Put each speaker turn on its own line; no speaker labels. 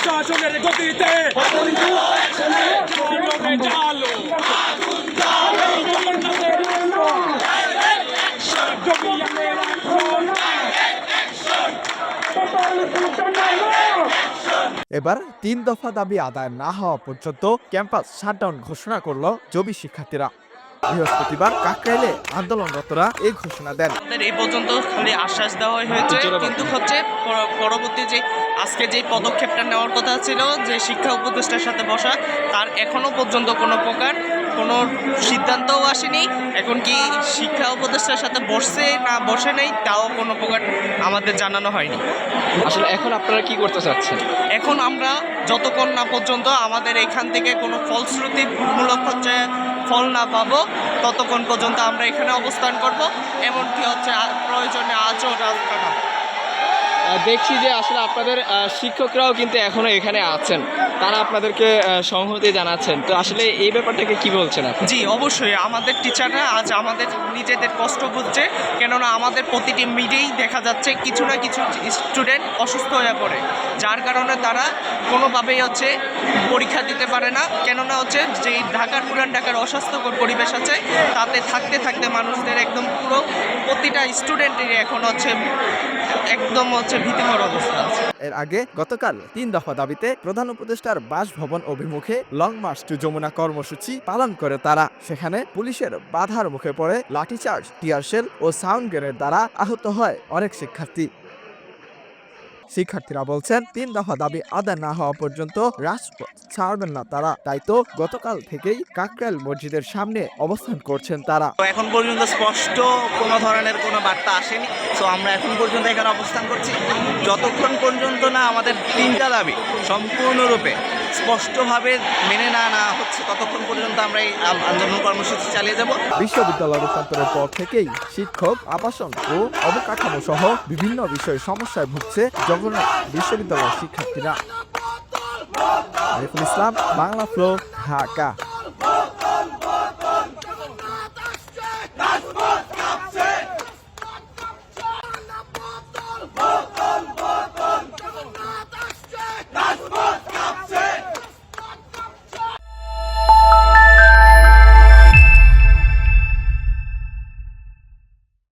প্রশাসনের গতিতে চালু
এবার ৩ দফা দাবি আদায় না হওয়া পর্যন্ত ক্যাম্পাস শাটডাউন ঘোষণা করল জবি শিক্ষার্থীরা। বৃহস্পতিবার কাকরাইলে আন্দোলনরতরা এই ঘোষণা দেন।
এই পর্যন্ত খালি আশ্বাস দেওয়া হয়েছে, কিন্তু হচ্ছে পরবর্তী যে আজকে যে পদক্ষেপটা নেওয়ার কথা ছিল যে শিক্ষা উপদেষ্টার সাথে বসা, তার এখনো পর্যন্ত কোনো প্রকার কোনো সিদ্ধান্তও আসেনি। এখন কি শিক্ষা উপদেষ্টার সাথে বসছে না বসে নেই তাও কোনো প্রকার আমাদের জানানো হয়নি।
আসলে এখন আপনারা কি করতে চাচ্ছেন?
এখন আমরা যতক্ষণ না পর্যন্ত আমাদের এখান থেকে কোনো ফলশ্রুতিমূলক হচ্ছে ফল না পাবো ততক্ষণ পর্যন্ত আমরা এখানে অবস্থান করব, এমনকি হচ্ছে প্রয়োজনে আজও রাত কাটাবো।
দেখছি যে আসলে আপনাদের শিক্ষকরাও কিন্তু এখনো এখানে আছেন, তারা আপনাদেরকে সংহতি জানাচ্ছেন। তো আসলে এই ব্যাপারটাকে কি বলছেন আপনি?
জি অবশ্যই, আমাদের টিচাররা আজ আমাদের নিজেদের কষ্ট বুঝছে, কেননা আমাদের প্রতিটি মিডেই দেখা যাচ্ছে কিছু না কিছু স্টুডেন্ট অসুস্থ হয়ে পড়ে, যার কারণে তারা কোনোভাবেই হচ্ছে পরীক্ষা দিতে পারে না। কেননা হচ্ছে যে পুরান ঢাকার অস্বাস্থ্যকর পরিবেশ আছে, তাতে থাকতে থাকতে মানুষদের একদম পুরো প্রতিটা স্টুডেন্টেরই এখন হচ্ছে একদম হচ্ছে ভীতিকর অবস্থা আছে।
এর আগে গতকাল ৩ দফা দাবিতে প্রধান উপদেষ্টার বাসভবন অভিমুখে লং মার্চ টু যমুনা কর্মসূচি পালন করে তারা। সেখানে পুলিশের বাধার মুখে পড়ে লাঠিচার্জ, টিয়ারশেল ও সাউন্ড গ্রেনেড দ্বারা আহত হয় অনেক শিক্ষার্থী। শিক্ষার্থীরা বলছেন ৩ দফা দাবি আদায় না হওয়া পর্যন্ত রাজপথ ছাড়বেন না তারা। তাই তো গতকাল থেকেই কাকরাইল মসজিদের সামনে অবস্থান করছেন তারা।
এখন পর্যন্ত স্পষ্ট কোনো ধরনের কোনো বার্তা আসেনি, তো আমরা এখন পর্যন্ত এখানে অবস্থান করছি যতক্ষণ পর্যন্ত না আমাদের 3টা দাবি সম্পূর্ণরূপে স্পষ্টভাবে মেনে না হচ্ছে ততক্ষণ পর্যন্ত আমরা এই আন্দোলন কর্মসূচি চালিয়ে যাব।
বিশ্ববিদ্যালয় রূপান্তরের পর থেকেই শিক্ষক, আবাসন ও অবকাঠামো সহ বিভিন্ন বিষয়ে সমস্যায় ভুগছে জগন্নাথ বিশ্ববিদ্যালয়ের শিক্ষার্থীরা। আরিফুল ইসলাম, বাংলা ফ্লো, ঢাকা।